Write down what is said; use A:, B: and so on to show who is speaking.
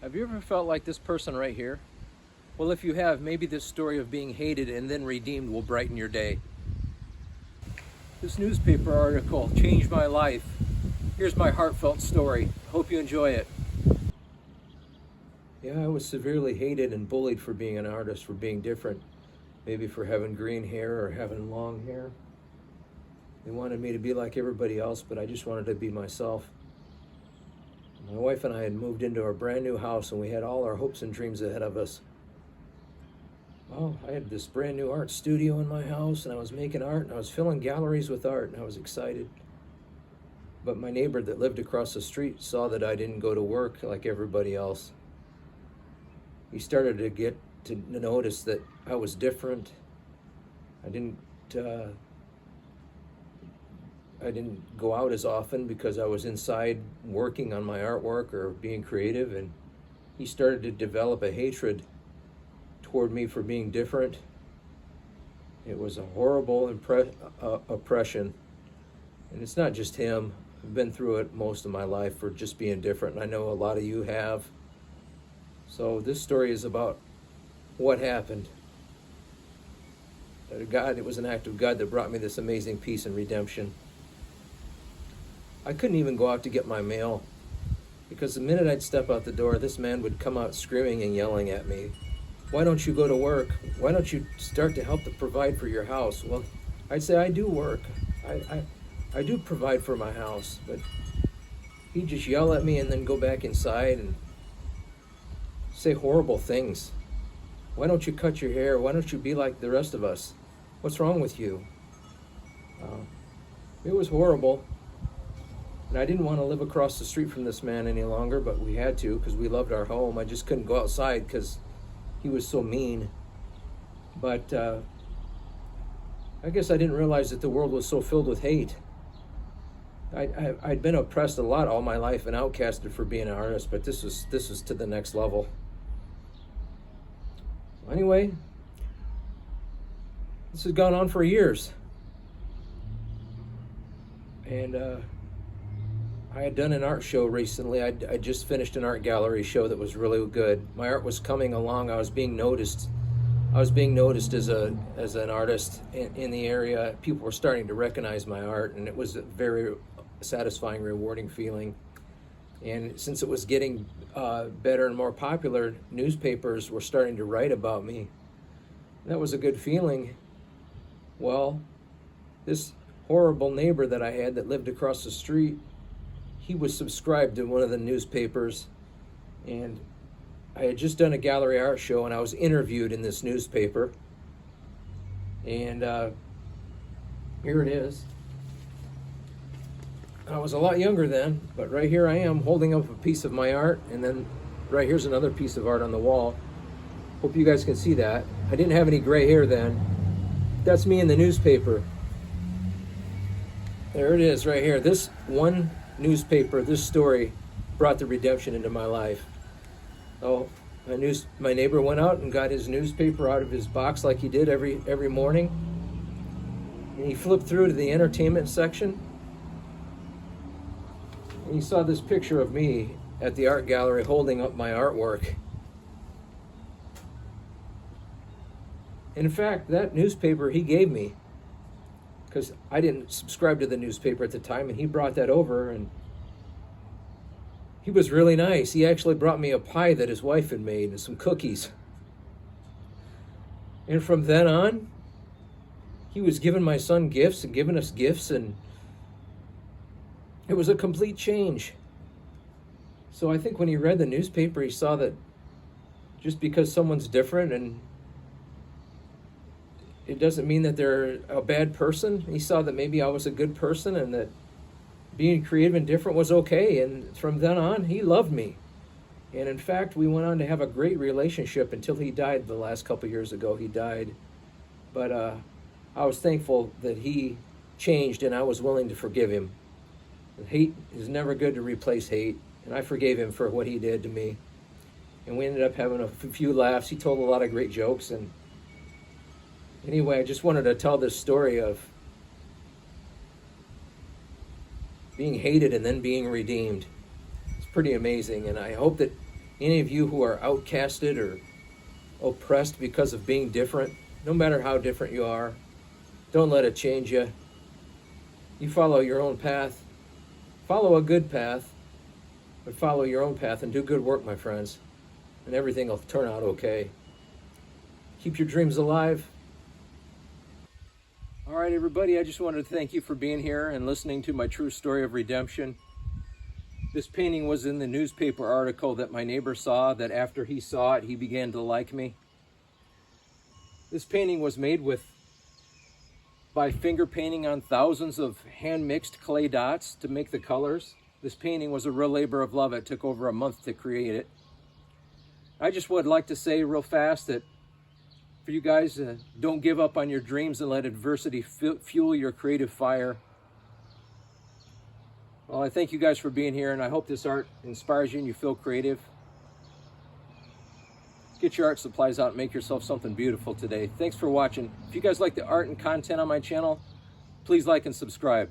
A: Have you ever felt like this person right here? Well, if you have, maybe this story of being hated and then redeemed will brighten your day. This newspaper article changed my life. Here's my heartfelt story. Hope you enjoy it. Yeah, I was severely hated and bullied for being an artist, for being different. Maybe for having green hair or having long hair. They wanted me to be like everybody else, but I just wanted to be myself. My wife and I had moved into our brand new house and we had all our hopes and dreams ahead of us. Well, I had this brand new art studio in my house and I was making art and I was filling galleries with art and I was excited. But my neighbor that lived across the street saw that I didn't go to work like everybody else. He started to get to notice that I was different. I didn't go out as often because I was inside working on my artwork or being creative, and he started to develop a hatred toward me for being different. It was a horrible oppression, and it's not just him. I've been through it most of my life for just being different, and I know a lot of you have. So this story is about what happened. God, it was an act of God that brought me this amazing peace and redemption. I couldn't even go out to get my mail because the minute I'd step out the door, this man would come out screaming and yelling at me. Why don't you go to work? Why don't you start to help to provide for your house? Well, I'd say, I do work. I do provide for my house, but he'd just yell at me and then go back inside and say horrible things. Why don't you cut your hair? Why don't you be like the rest of us? What's wrong with you? It was horrible. And I didn't want to live across the street from this man any longer, but we had to because we loved our home. I just couldn't go outside because he was so mean. But I guess I didn't realize that the world was so filled with hate. I'd been oppressed a lot all my life and outcasted for being an artist, but this was to the next level. Anyway, this has gone on for years. And I had done an art show recently. I just finished an art gallery show that was really good. My art was coming along. I was being noticed. I was being noticed as an artist in the area. People were starting to recognize my art, and it was a very satisfying, rewarding feeling. And since it was getting better and more popular, newspapers were starting to write about me. That was a good feeling. Well, this horrible neighbor that I had that lived across the street, he was subscribed to one of the newspapers, and I had just done a gallery art show and I was interviewed in this newspaper. And here it is. I was a lot younger then, but right here I am holding up a piece of my art, and then right here's another piece of art on the wall. Hope you guys can see that. I didn't have any gray hair then. That's me in the newspaper. There it is right here. This one newspaper, this story brought the redemption into my life. Oh, my neighbor went out and got his newspaper out of his box like he did every morning. And he flipped through to the entertainment section. And he saw this picture of me at the art gallery holding up my artwork. And in fact, that newspaper he gave me, because I didn't subscribe to the newspaper at the time, and he brought that over, and he was really nice. He actually brought me a pie that his wife had made and some cookies. And from then on, he was giving my son gifts and giving us gifts, and it was a complete change. So I think when he read the newspaper, he saw that just because someone's different and it doesn't mean that they're a bad person. He saw that maybe I was a good person and that being creative and different was okay. And from then on, he loved me. And in fact, we went on to have a great relationship until he died the last couple years ago. He died. But I was thankful that he changed and I was willing to forgive him. Hate is never good to replace hate. And I forgave him for what he did to me. And we ended up having a few laughs. He told a lot of great jokes. And anyway, I just wanted to tell this story of being hated and then being redeemed. It's pretty amazing, and I hope that Any of you who are outcasted or oppressed because of being different, no matter how different you are, don't let it change you. You follow your own path. Follow a good path, but follow your own path and do good work, my friends, and everything will turn out okay. Keep your dreams alive. All right, everybody, I just wanted to thank you for being here and listening to my true story of redemption. This painting was in the newspaper article that my neighbor saw, that after he saw it, he began to like me. This painting was made by finger painting on thousands of hand-mixed clay dots to make the colors. This painting was a real labor of love. It took over a month to create it. I just would like to say real fast that for you guys, don't give up on your dreams and let adversity fuel your creative fire. Well, I thank you guys for being here, and I hope this art inspires you and you feel creative. Get your art supplies out and make yourself something beautiful today. Thanks for watching. If you guys like the art and content on my channel, please like and subscribe.